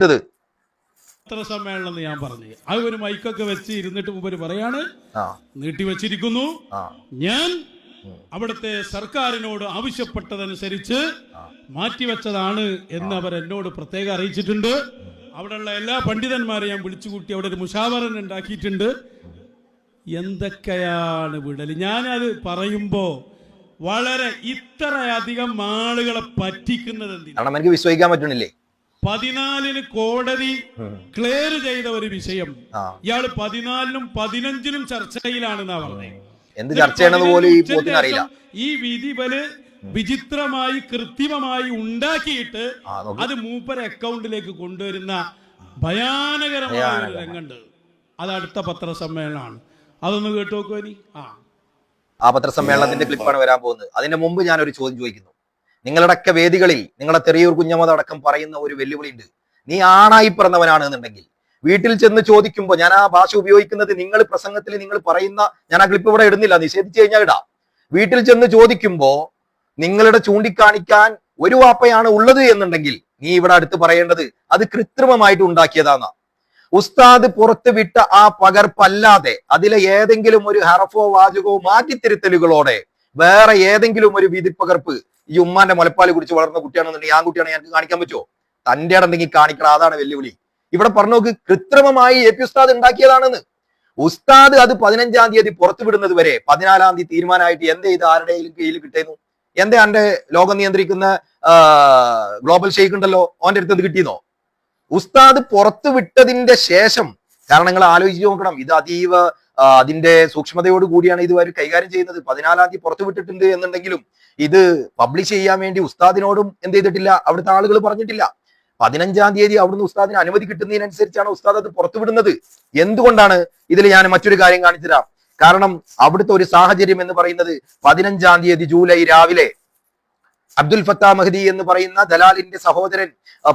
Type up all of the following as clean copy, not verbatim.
പത്രസമ്മേളനം ഞാൻ പറഞ്ഞു അത് ഒരു മൈക്കൊക്കെ വെച്ച് ഇരുന്നിട്ട് മുമ്പ് പറയാണ് നീട്ടിവെച്ചിരിക്കുന്നു. ഞാൻ അവിടുത്തെ സർക്കാരിനോട് ആവശ്യപ്പെട്ടതനുസരിച്ച് മാറ്റിവെച്ചതാണ് എന്ന് അവർ എന്നോട് പ്രത്യേകം അറിയിച്ചിട്ടുണ്ട്. അവിടെയുള്ള എല്ലാ പണ്ഡിതന്മാരെ ഞാൻ വിളിച്ചുകൂട്ടി അവിടെ ഒരു മുഷാവറൻ ഉണ്ടാക്കിയിട്ടുണ്ട്. എന്തൊക്കെയാണ് വിടൽ? ഞാനത് പറയുമ്പോ വളരെ ഇത്രയധികം ആളുകളെ പറ്റിക്കുന്നത് എന്തിനാണ് എനിക്ക് വിശ്വസിക്കാൻ പറ്റുന്നില്ലേ? 14 കോടതി ക്ലിയർ ചെയ്ത ഒരു വിഷയം ഇയാള് 14-നും 15-നും ചർച്ചയിലാണെന്നാ പറഞ്ഞത്. എന്ത് ചർച്ചയാണെന്ന് പോലും അറിയില്ല. ഈ വിധി ബല് വിചിത്രമായി കൃത്രിമമായി ഉണ്ടാക്കിയിട്ട് അത് മൂപ്പര അക്കൗണ്ടിലേക്ക് കൊണ്ടുവരുന്ന ഭയാനകരമായ ഒരു രംഗമുണ്ട്. അത് അടുത്ത പത്രസമ്മേളനമാണ്. അതൊന്ന് കേട്ടു നോക്കൂ. ഇനി ആ പത്രസമ്മേളനത്തിന്റെ ക്ലിപ്പാണ് വരാൻ പോകുന്നത്. അതിന്റെ മുമ്പ് ഞാനൊരു ചോദ്യം ചോദിക്കുന്നു. നിങ്ങളുടെയൊക്കെ വേദികളിൽ നിങ്ങളെ തെറിയൂർ കുഞ്ഞമ്മദ് അടക്കം പറയുന്ന ഒരു വെല്ലുവിളി ഉണ്ട്. നീ ആണായി പിറന്നവനാണ് എന്നുണ്ടെങ്കിൽ വീട്ടിൽ ചെന്ന് ചോദിക്കുമ്പോൾ, ഞാൻ ആ ഭാഷ ഉപയോഗിക്കുന്നത് നിങ്ങൾ പ്രസംഗത്തിൽ നിങ്ങൾ പറയുന്ന, ഞാൻ ആ ക്ലിപ്പ് ഇവിടെ ഇടുന്നില്ല, നിഷേധിച്ചു കഴിഞ്ഞാൽ ഇടാം. വീട്ടിൽ ചെന്ന് ചോദിക്കുമ്പോ നിങ്ങളുടെ ചൂണ്ടിക്കാണിക്കാൻ ഒരു വാപ്പയാണ് ഉള്ളത് എന്നുണ്ടെങ്കിൽ നീ ഇവിടെ അടുത്ത് പറയേണ്ടത് അത് കൃത്രിമമായിട്ട് ഉണ്ടാക്കിയതാണ്. ഉസ്താദ് പുറത്തു വിട്ട ആ പകർപ്പല്ലാതെ അതിലെ ഏതെങ്കിലും ഒരു ഹറഫോ വാചകോ മാറ്റിത്തിരുത്തലുകളോടെ വേറെ ഏതെങ്കിലും ഒരു വിധിപ്പകർപ്പ് ഈ ഉമ്മാന്റെ മുലപ്പാല് കുടിച്ച് വളർന്ന കുട്ടിയാണെന്നുണ്ടെങ്കിൽ ആ കുട്ടിയാണെങ്കിൽ എനിക്ക് കാണിക്കാൻ പറ്റുമോ? തന്റെ ഇടണ്ടെങ്കിൽ കാണിക്കണം. അതാണ് വെല്ലുവിളി. ഇവിടെ പറഞ്ഞു നോക്ക്, കൃത്രിമമായി AP ഉസ്താദ് ഉണ്ടാക്കിയതാണെന്ന്. ഉസ്താദ് അത് 15-ാം തീയതി പുറത്തു വിടുന്നത് വരെ 14-ാം തീയതി തീരുമാനമായിട്ട് എന്തേ ഇത് ആരുടെ കയ്യിൽ കിട്ടുന്നു? എന്തേ അന്റെ ലോകം നിയന്ത്രിക്കുന്ന ഗ്ലോബൽ ഷെയ്ഖ് ഉണ്ടല്ലോ, ഓന്റെ അടുത്ത് കിട്ടിയെന്നോ? ഉസ്താദ് പുറത്തു വിട്ടതിന്റെ ശേഷം, കാരണം നിങ്ങൾ ആലോചിച്ച് നോക്കണം, ഇത് അതീവ അതിന്റെ സൂക്ഷ്മതയോട് കൂടിയാണ് ഇതുവരെ കൈകാര്യം ചെയ്യുന്നത്. 14-ാം തീയതി പുറത്തു വിട്ടിട്ടുണ്ട് എന്നുണ്ടെങ്കിലും ഇത് പബ്ലിഷ് ചെയ്യാൻ വേണ്ടി ഉസ്താദിനോടും എന്ത് ചെയ്തിട്ടില്ല, അവിടുത്തെ ആളുകൾ പറഞ്ഞിട്ടില്ല. 15-ാം തീയതി അവിടുന്ന് ഉസ്താദിന് അനുമതി കിട്ടുന്നതിനനുസരിച്ചാണ് ഉസ്താദ് അത് പുറത്തു വിടുന്നത്. എന്തുകൊണ്ടാണ്? ഇതിൽ ഞാൻ മറ്റൊരു കാര്യം കാണിച്ചുതരാം. കാരണം അവിടുത്തെ ഒരു സാഹചര്യം എന്ന് പറയുന്നത് 15-ാം തീയതി ജൂലൈ രാവിലെ അബ്ദുൽ ഫത്താ മഹ്ദി എന്ന് പറയുന്ന ദലാലിന്റെ സഹോദരൻ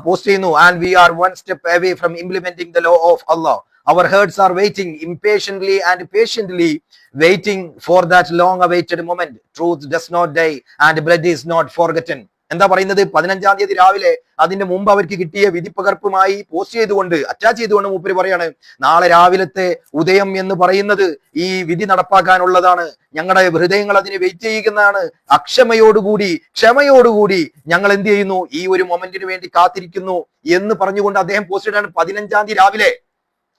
പോസ്റ്റ് ചെയ്യുന്നു. And we are one step away from implementing the law of Allah. Our hearts are waiting impatiently and patiently waiting for that long awaited moment. Truth does not die and blood is not forgotten. എന്താ പറയുന്നത്? 15-ാം തീയതി രാവിലെ അതിന്റെ മുമ്പ് അവർക്ക് കിട്ടിയ വിധിപ്പകർപ്പുമായി post ചെയ്തുകൊണ്ട്, attach ചെയ്തുകൊണ്ട് മൂപ്പര് പറയാണ്, നാളെ രാവിലത്തെ ഉദയം എന്ന് പറയുന്നത് ഈ വിധി നടപ്പാക്കാനുള്ളതാണ്. ഞങ്ങളുടെ ഹൃദയങ്ങൾ അതിനെ വെയിറ്റ് ചെയ്യുന്നതാണ്. അക്ഷമയോടുകൂടി ക്ഷമയോടുകൂടി ഞങ്ങൾ എന്ത് ചെയ്യുന്നു, ഈ ഒരു മൊമെന്റിന് വേണ്ടി കാത്തിരിക്കുന്നു എന്ന് പറഞ്ഞുകൊണ്ട് അദ്ദേഹം പോസ്റ്റ് ചെയ്താണ് 15-ാം തീയതി രാവിലെ.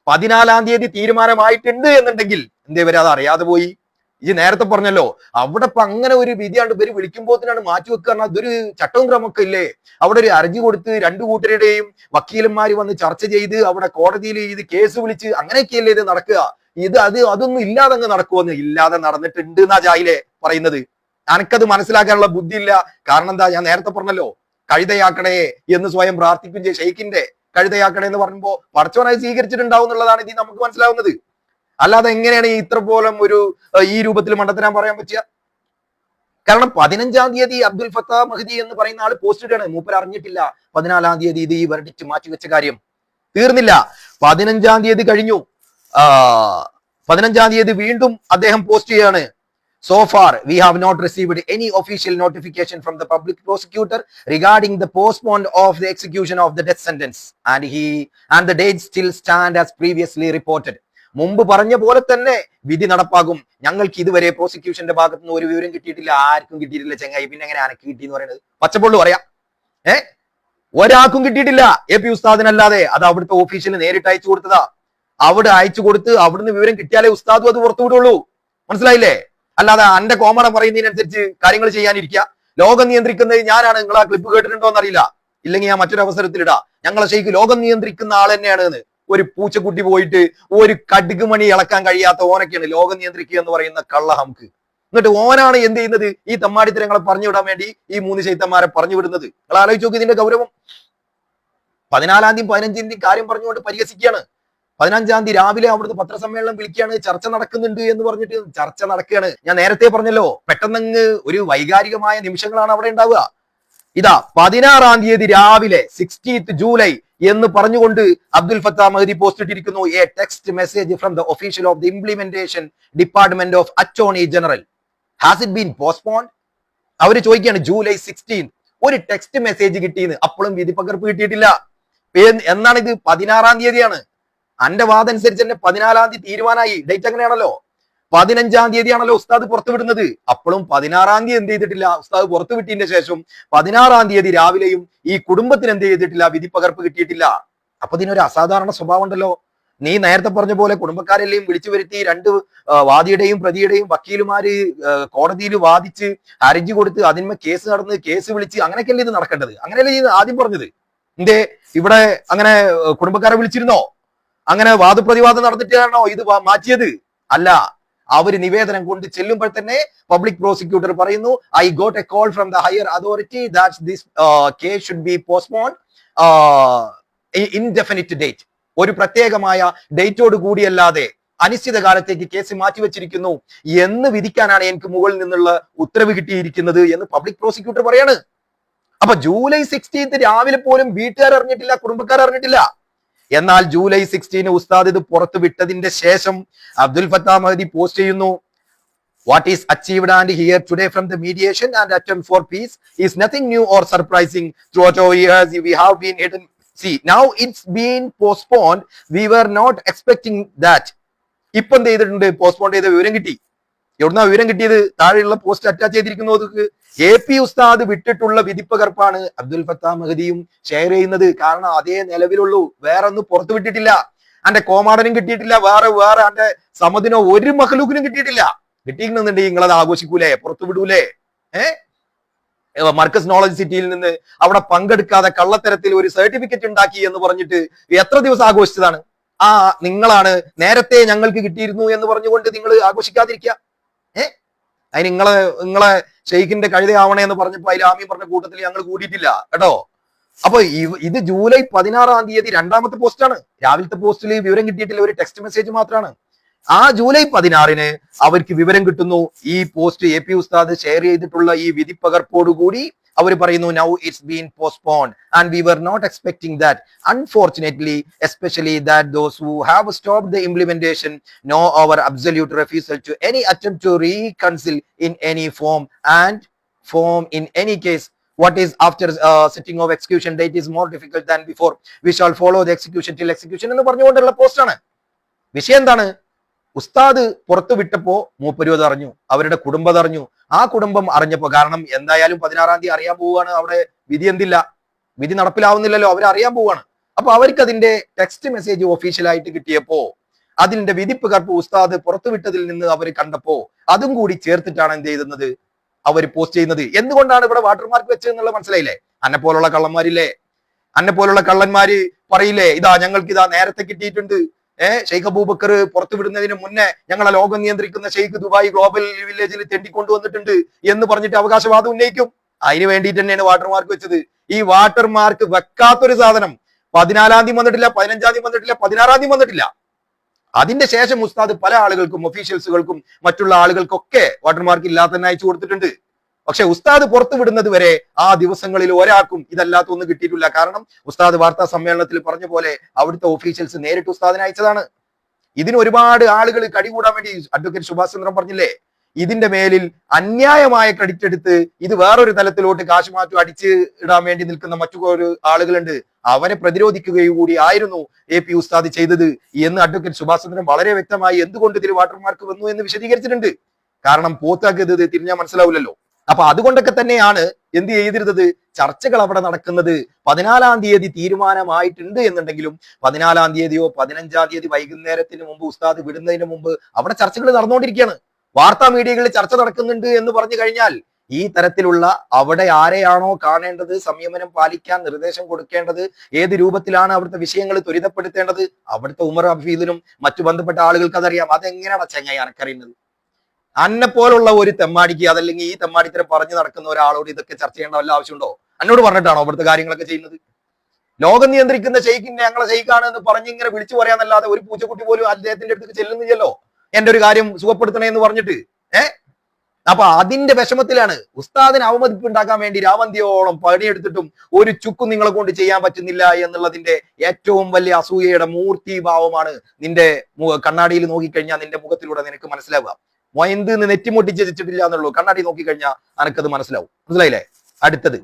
14-ാം തീയതി തീരുമാനമായിട്ടുണ്ട് എന്നുണ്ടെങ്കിൽ എന്തേ വരെ അറിയാതെ പോയി? ഈ നേരത്തെ പറഞ്ഞല്ലോ, അവിടെ ഇപ്പൊ അങ്ങനെ ഒരു വിധിയാണ്ട് പേര് വിളിക്കുമ്പോഴത്തേനാണ് മാറ്റി വെക്കുക. അതൊരു ചട്ടവും ക്രമമൊക്കെ ഇല്ലേ? അവിടെ ഒരു അർജി കൊടുത്ത് രണ്ടു കൂട്ടരുടെയും വക്കീലന്മാര് വന്ന് ചർച്ച ചെയ്ത് അവിടെ കോടതിയിൽ ഇത് കേസ് വിളിച്ച് അങ്ങനെയൊക്കെയല്ലേ ഇത് നടക്കുക. അതൊന്നും ഇല്ലാതെ അങ്ങ് നടക്കുമെന്ന്. ഇല്ലാതെ നടന്നിട്ടുണ്ട് എന്നാ ജായിലെ പറയുന്നത്. എനിക്കത് മനസ്സിലാക്കാനുള്ള ബുദ്ധി ഇല്ല. കാരണം എന്താ, ഞാൻ നേരത്തെ പറഞ്ഞല്ലോ, കഴുതയാക്കണേ എന്ന് സ്വയം പ്രാർത്ഥിക്കും ചെയ്യും. ഷെയ്ഖിന്റെ കഴുതയാക്കണേ എന്ന് പറയുമ്പോ പടച്ചവനായി സ്വീകരിച്ചിട്ടുണ്ടാവും എന്നുള്ളതാണ് ഇത് നമുക്ക് മനസ്സിലാവുന്നത്. അല്ലാതെ എങ്ങനെയാണ് ഇത്ര പോലും ഈ രൂപത്തിൽ മണ്ടത്തരാൻ പറയാൻ പറ്റുക? കാരണം 15-ാം തീയതി അബ്ദുൽ ഫത്താ മഹ്ദി എന്ന് പറയുന്ന ആള് പോസ്റ്റ് ഇടാണ്. മൂപ്പർ അറിഞ്ഞിട്ടില്ല 14-ാം തീയതി ഇത് ഈ വെർഡിക്റ്റ് മാറ്റിവെച്ച കാര്യം. തീർന്നില്ല. 15-ാം തീയതി കഴിഞ്ഞു. 15-ാം തീയതി വീണ്ടും അദ്ദേഹം പോസ്റ്റ് ചെയ്യാണ്. So far, we have not received any official notification from the public prosecutor regarding the postponement of the execution of the death sentence, and the dates still stand as previously reported. മുമ്പ് പറഞ്ഞ പോലെ തന്നെ വിധി നടപ്പാകും. ഞങ്ങൾക്ക് ഇതുവരെ പ്രോസിക്യൂഷന്റെ ഭാഗത്ത് നിന്ന് ഒരു വിവരം കിട്ടിയിട്ടില്ല. ആർക്കും കിട്ടിയിട്ടില്ല ചെങ്ങായി. പിന്നെ എങ്ങനെ അനക്ക് കിട്ടി എന്ന് പറയുന്നത്? പച്ചപ്പൊള്ളു പറയാം. ഒരാൾക്കും കിട്ടിയിട്ടില്ല AP ഉസ്താദിനല്ലാതെ. അത് അവിടുത്തെ ഓഫീഷ്യൽ നേരിട്ട് അയച്ചു കൊടുത്തതാ. അവിടെ അയച്ചു കൊടുത്ത് അവിടുന്ന് വിവരം കിട്ടിയാലേ ഉസ്താദും അത് പുറത്തു വിടുള്ളൂ. മനസ്സിലായില്ലേ? അല്ലാതെ അന്റെ കോമഡ പറയുന്നതിനനുസരിച്ച് കാര്യങ്ങൾ ചെയ്യാനിരിക്കുക. ലോകം നിയന്ത്രിക്കുന്നത് ഞാനാണ്. നിങ്ങൾ ആ ക്ലിപ്പ് കേട്ടിട്ടുണ്ടോ എന്നറിയില്ല. ഇല്ലെങ്കിൽ ഞാൻ മറ്റൊരു അവസരത്തിൽ ഇടാം. ഞങ്ങളെ ഷെയ്ഖ് ലോകം നിയന്ത്രിക്കുന്ന ആൾ തന്നെയാണ് എന്ന്. ഒരു പൂച്ചക്കുട്ടി പോയിട്ട് ഒരു കടുക് മണി ഇളക്കാൻ കഴിയാത്ത ഓനൊക്കെയാണ് ലോകം നിയന്ത്രിക്കുക എന്ന് പറയുന്ന കള്ള ഹംക്ക്. എന്നിട്ട് ഓനാണ് എന്ത് ചെയ്യുന്നത്? ഈ തമ്മാടിത്തരങ്ങളെ പറഞ്ഞു വിടാൻ വേണ്ടി ഈ 3 ശൈത്തന്മാരെ പറഞ്ഞു വിടുന്നത്. നിങ്ങൾ ആലോചിച്ച് നോക്കി ഇതിന്റെ ഗൗരവം. 14-ാം തീയതി 15-ാം തീയതി കാര്യം പറഞ്ഞുകൊണ്ട് പരിഹസിക്കുകയാണ്. 15-ാം തീയതി രാവിലെ അവിടുന്ന് പത്രസമ്മേളനം വിളിക്കുകയാണ്. ചർച്ച നടക്കുന്നുണ്ട് എന്ന് പറഞ്ഞിട്ട് ചർച്ച നടക്കുകയാണ്. ഞാൻ നേരത്തെ പറഞ്ഞല്ലോ, പെട്ടെന്നങ്ങ് ഒരു വൈകാരികമായ നിമിഷങ്ങളാണ് അവിടെ ഉണ്ടാവുക. ഇതാ 16-ാം തീയതി രാവിലെ 16th ജൂലൈ എന്ന് പറഞ്ഞുകൊണ്ട് അബ്ദുൽ ഫത്താ മഹ്ദി പോസ്റ്റ് ഇട്ടിരിക്കുന്നു. A text message from the official of the implementation department of attorney general. Has it been postponed? അവര് ചോദിക്കുകയാണ്. ജൂലൈ 16 ഒരു ടെക്സ്റ്റ് മെസ്സേജ് കിട്ടിയെന്ന്. അപ്പോഴും വിധി പകർപ്പ് കിട്ടിയിട്ടില്ല. എന്നാണ് ഇത്? 16-ാം തീയതിയാണ്. അന്റെ വാദം അനുസരിച്ച് തന്നെ 14-ാം തീയതി തീരുമാനമായി. ഡേറ്റ് അങ്ങനെയാണല്ലോ. 15-ാം തീയതിയാണല്ലോ ഉസ്താദ് പുറത്തുവിടുന്നത്. അപ്പോഴും 16-ാം തീയതി എന്ത് ചെയ്തിട്ടില്ല? ഉസ്താദ് പുറത്തുവിട്ടതിന്റെ ശേഷം 16-ാം തീയതി രാവിലെയും ഈ കുടുംബത്തിന് എന്ത് ചെയ്തിട്ടില്ല? വിധി പകർപ്പ് കിട്ടിയിട്ടില്ല. അപ്പൊ ഇതിനൊരു അസാധാരണ സ്വഭാവം ഉണ്ടല്ലോ. നീ നേരത്തെ പറഞ്ഞ പോലെ കുടുംബക്കാരെല്ലാം വിളിച്ചു വരുത്തി 2 വാദിയുടെയും പ്രതിയുടെയും വക്കീലുമാര് കോടതിയിൽ വാദിച്ച് ഹർജി കൊടുത്ത് അതിന്മേൽ കേസ് നടന്ന് കേസ് വിളിച്ച് അങ്ങനെയൊക്കെയല്ലേ ഇത് നടക്കേണ്ടത്? അങ്ങനെയല്ലേ ഇത് ആദ്യം പറഞ്ഞത്? എന്തേ ഇവിടെ അങ്ങനെ കുടുംബക്കാരെ വിളിച്ചിരുന്നോ? അങ്ങനെ വാദപ്രതിവാദം നടന്നിട്ടാണോ ഇത് മാറ്റിയത്? അല്ല, അവര് നിവേദനം കൊണ്ട് ചെല്ലുമ്പോൾ തന്നെ പബ്ലിക് പ്രോസിക്യൂട്ടർ പറയുന്നു, I got A call from the higher authority that this case should be postpone indefinite date. ഒരു പ്രത്യേകമായ ഡേറ്റോട് കൂടിയല്ലാതെ അനിശ്ചിത കാലത്തേക്ക് കേസ് മാറ്റിവെച്ചിരിക്കുന്നു എന്ന് വിധിക്കാനാണ് എനിക്ക് മുകളിൽ നിന്നുള്ള ഉത്തരവ് കിട്ടിയിരിക്കുന്നത് എന്ന് പബ്ലിക് പ്രോസിക്യൂട്ടർ പറയാണ്. അപ്പൊ ജൂലൈ 16 രാവിലെ പോലും വീട്ടുകാർ അറിഞ്ഞിട്ടില്ല, കുടുംബക്കാർ അറിഞ്ഞിട്ടില്ല. എന്നാൽ ജൂലൈ 16 ഉസ്താദ് ഇത് പുറത്തു വിട്ടതിന്റെ ശേഷം അബ്ദുൽ ഫത്താഹ് മഹദി പോസ്റ്റ് ചെയ്യുന്നു, what is achieved and here today from the mediation and attempt for peace is nothing new or surprising. Throughout our years we have been hidden. See, now it's been postponed. We were not expecting that. ഇപ്പൊ എന്ത് ചെയ്തിട്ടുണ്ട്? Postpone ചെയ്ത വിവരം കിട്ടി. എവിടുന്നാ വിവരം കിട്ടിയത്? താഴെയുള്ള പോസ്റ്റ് അറ്റാച്ച് ചെയ്തിരിക്കുന്നു. AP ഉസ്താദ് വിട്ടിട്ടുള്ള വിധിപ്പകർപ്പാണ് അബ്ദുൽ ഫത്താഹ് മഹദിയും ഷെയർ ചെയ്യുന്നത്. കാരണം അതേ നിലവിലുള്ളൂ, വേറെ ഒന്നും പുറത്തു വിട്ടിട്ടില്ല. അന്റെ കോമാടനും കിട്ടിയിട്ടില്ല, വേറെ അന്റെ സമദിനോ ഒരു മഹ്ലൂക്കിനും കിട്ടിയിട്ടില്ല. കിട്ടിയിട്ടുണ്ടെന്നുണ്ടെങ്കിൽ നിങ്ങളത് ആഘോഷിക്കൂലേ? പുറത്തു വിടൂലേ? മർക്കസ് നോളജ് സിറ്റിയിൽ നിന്ന് അവിടെ പങ്കെടുക്കാതെ കള്ളത്തരത്തിൽ ഒരു സർട്ടിഫിക്കറ്റ് ഉണ്ടാക്കി എന്ന് പറഞ്ഞിട്ട് എത്ര ദിവസം ആഘോഷിച്ചതാണ്? നിങ്ങളാണ് നേരത്തെ ഞങ്ങൾക്ക് കിട്ടിയിരുന്നു എന്ന് പറഞ്ഞുകൊണ്ട് നിങ്ങൾ ആഘോഷിക്കാതിരിക്കുക. അതിന് നിങ്ങളെ ഷെയ്ഖിന്റെ കഴുതയാവണേ എന്ന് പറഞ്ഞപ്പോ അതിൽ ആമി പറഞ്ഞ കൂട്ടത്തിൽ ഞങ്ങൾ കൂടിയിട്ടില്ല കേട്ടോ. അപ്പൊ ഇത് ജൂലൈ 16-ാം തീയതി 2ാമത്തെ പോസ്റ്റാണ്. രാവിലത്തെ പോസ്റ്റിൽ വിവരം കിട്ടിയിട്ടില്ല, ഒരു ടെക്സ്റ്റ് മെസ്സേജ് മാത്രമാണ്. ആ ജൂലൈ 16-ന് അവർക്ക് വിവരം കിട്ടുന്നു. ഈ പോസ്റ്റ് AP ഉസ്താദ് ഷെയർ ചെയ്തിട്ടുള്ള ഈ വിധിപ്പകർപ്പോടുകൂടി അവർ പറയുന്നു, now it's been postponed and we were not expecting that. Unfortunately, especially that those who have stopped the implementation know our absolute refusal to any attempt to reconcile in any form in any case. What is after setting of execution date is more difficult than before. We shall follow the execution till execution എന്ന് പറഞ്ഞുകൊണ്ടുള്ള പോസ്റ്റാണ്. വിഷയം എന്താണ്? ഉസ്താദ് പുറത്തു വിട്ടപ്പോ മൂപ്പര് അത് അറിഞ്ഞു, അവരുടെ കുടുംബം അറിഞ്ഞു. ആ കുടുംബം അറിഞ്ഞപ്പോ, കാരണം എന്തായാലും 16-ാം തീയതി അറിയാൻ പോവുകയാണ്, അവിടെ വിധി വിധി നടപ്പിലാവുന്നില്ലല്ലോ, അവരറിയാൻ പോവുകയാണ്. അപ്പൊ അവർക്ക് അതിന്റെ ടെക്സ്റ്റ് മെസ്സേജ് ഒഫീഷ്യലായിട്ട് കിട്ടിയപ്പോ അതിന്റെ വിധിപ്പകർപ്പ് ഉസ്താദ് പുറത്തുവിട്ടതിൽ നിന്ന് അവർ കണ്ടപ്പോ അതും കൂടി ചേർത്തിട്ടാണ് എന്ത് ചെയ്യുന്നത്? അവർ പോസ്റ്റ് ചെയ്യുന്നത്. എന്തുകൊണ്ടാണ് ഇവിടെ വാട്ടർമാർക്ക് വെച്ചതെന്നുള്ള മനസ്സിലായില്ലേ? അന്നെ പോലുള്ള കള്ളന്മാരില്ലേ, അന്നെ പോലുള്ള കള്ളന്മാര് പറയില്ലേ, ഇതാ ഞങ്ങൾക്ക് ഇതാ നേരത്തെ കിട്ടിയിട്ടുണ്ട്, ഷെയ്ഖ് അബൂബക്കർ പുറത്തുവിടുന്നതിന് മുന്നേ ഞങ്ങളെ ലോകം നിയന്ത്രിക്കുന്ന ഷെയ്ഖ് ദുബായ് ഗ്ലോബൽ വില്ലേജിൽ തെണ്ടിക്കൊണ്ടുവന്നിട്ടുണ്ട് എന്ന് പറഞ്ഞിട്ട് അവകാശവാദം ഉന്നയിക്കും. അതിന് വേണ്ടിയിട്ട് തന്നെയാണ് വാട്ടർമാർക്ക് വെച്ചത്. ഈ വാട്ടർമാർക്ക് വെക്കാത്തൊരു സാധനം 14-ാം തീയതി വന്നിട്ടില്ല, 15-ാം തീയതി വന്നിട്ടില്ല, 16-ാം തീയതി വന്നിട്ടില്ല. അതിന്റെ ശേഷം ഉസ്താദ് പല ആളുകൾക്കും, ഒഫീഷ്യൽസുകൾക്കും മറ്റുള്ള ആളുകൾക്കൊക്കെ വാട്ടർമാർക്ക് ഇല്ലാതെ തന്നെ അയച്ചു കൊടുത്തിട്ടുണ്ട്. പക്ഷെ ഉസ്താദ് പുറത്തു വിടുന്നത് വരെ ആ ദിവസങ്ങളിൽ ഒരാൾക്കും ഇതല്ലാത്ത ഒന്നും കിട്ടിയിട്ടില്ല. കാരണം ഉസ്താദ് വാർത്താ സമ്മേളനത്തിൽ പറഞ്ഞ പോലെ അവിടുത്തെ ഒഫീഷ്യൽസ് നേരിട്ട് ഉസ്താദിനെ അയച്ചതാണ്. ഇതിന് ഒരുപാട് ആളുകൾ കടികൂടാൻ വേണ്ടി അഡ്വക്കേറ്റ് സുഭാഷ് ചന്ദ്രൻ പറഞ്ഞില്ലേ, ഇതിന്റെ മേലിൽ അന്യായമായ ക്രെഡിറ്റ് എടുത്ത് ഇത് വേറൊരു തലത്തിലോട്ട് കാശ് മാറ്റം അടിച്ച് ഇടാൻ വേണ്ടി നിൽക്കുന്ന മറ്റു ആളുകളുണ്ട്. അവനെ പ്രതിരോധിക്കുകയും കൂടി ആയിരുന്നു AP ഉസ്താദ് ചെയ്തത് എന്ന് അഡ്വക്കേറ്റ് സുഭാഷ് ചന്ദ്രൻ വളരെ വ്യക്തമായി എന്തുകൊണ്ട് ഇതിൽ വാട്ടർമാർക്ക് വന്നു എന്ന് വിശദീകരിച്ചിട്ടുണ്ട്. കാരണം പോത്താക്കിയത് തിരിഞ്ഞാൽ മനസ്സിലാവില്ലല്ലോ. അപ്പൊ അതുകൊണ്ടൊക്കെ തന്നെയാണ് എന്ത് ചെയ്തിരുന്നത്? ചർച്ചകൾ അവിടെ നടക്കുന്നത്. 14-ാം തീയതി തീരുമാനമായിട്ടുണ്ട് എന്നുണ്ടെങ്കിലും 14-ാം തീയതിയോ 15-ാം തീയതി വൈകുന്നേരത്തിന് മുമ്പ് ഉസ്താദ് വിടുന്നതിന് മുമ്പ് അവിടെ ചർച്ചകൾ നടന്നുകൊണ്ടിരിക്കുകയാണ്. വാർത്താ മീഡിയകളിൽ ചർച്ച നടക്കുന്നുണ്ട് എന്ന് പറഞ്ഞു കഴിഞ്ഞാൽ ഈ തരത്തിലുള്ള അവിടെ ആരെയാണോ കാണേണ്ടത്, സംയമനം പാലിക്കാൻ നിർദ്ദേശം കൊടുക്കേണ്ടത്, ഏത് രൂപത്തിലാണ് അവിടുത്തെ വിഷയങ്ങൾ ത്വരിതപ്പെടുത്തേണ്ടത്, അവിടുത്തെ ഉമർ ഹഫീദിനും മറ്റു ബന്ധപ്പെട്ട ആളുകൾക്ക് അതറിയാം. അതെങ്ങനെയാണ് ചെങ്ങായി അനക്കറിയുന്നത്? അന്നെ പോലുള്ള ഒരു തെമ്മാടിക്ക്, അതല്ലെങ്കിൽ ഈ തെമ്മാടിത്തരം പറഞ്ഞു നടക്കുന്ന ഒരാളോട് ഇതൊക്കെ ചർച്ച ചെയ്യേണ്ട വല്ല ആവശ്യമുണ്ടോ? എന്നോട് പറഞ്ഞിട്ടാണോ അവിടുത്തെ കാര്യങ്ങളൊക്കെ ചെയ്യുന്നത്? ലോകം നിയന്ത്രിക്കുന്ന ഷെയ്ഖിന്റെ ഞങ്ങളെ ഷെയ്ഖാണ് എന്ന് പറഞ്ഞ് ഇങ്ങനെ വിളിച്ചു പറയാന്നല്ലാതെ ഒരു പൂച്ചക്കുട്ടി പോലും അദ്ദേഹത്തിന്റെ അടുത്തേക്ക് ചെല്ലുന്നില്ലല്ലോ, എന്റെ ഒരു കാര്യം സുഖപ്പെടുത്തണേ എന്ന് പറഞ്ഞിട്ട്. അപ്പൊ അതിന്റെ വിഷമത്തിലാണ്. ഉസ്താദിന് അവമതിപ്പ് ഉണ്ടാക്കാൻ വേണ്ടി രാവന്തിയോളം പണിയെടുത്തിട്ടും ഒരു ചുക്കും നിങ്ങളെ കൊണ്ട് ചെയ്യാൻ പറ്റുന്നില്ല എന്നുള്ളതിന്റെ ഏറ്റവും വലിയ അസൂയയുടെ മൂർത്തിഭാവമാണ് നിന്റെ കണ്ണാടിയിൽ നോക്കിക്കഴിഞ്ഞാൽ നിന്റെ മുഖത്തിലൂടെ നിനക്ക് മനസ്സിലാവുക. മൊയന്ത് നെറ്റിമൊട്ടിച്ച് വെച്ചിട്ടില്ല എന്നുള്ളൂ, കണ്ണാടി നോക്കിക്കഴിഞ്ഞാൽ അനക്കത് മനസ്സിലാവും. മനസ്സിലായില്ലേ? അടുത്തത്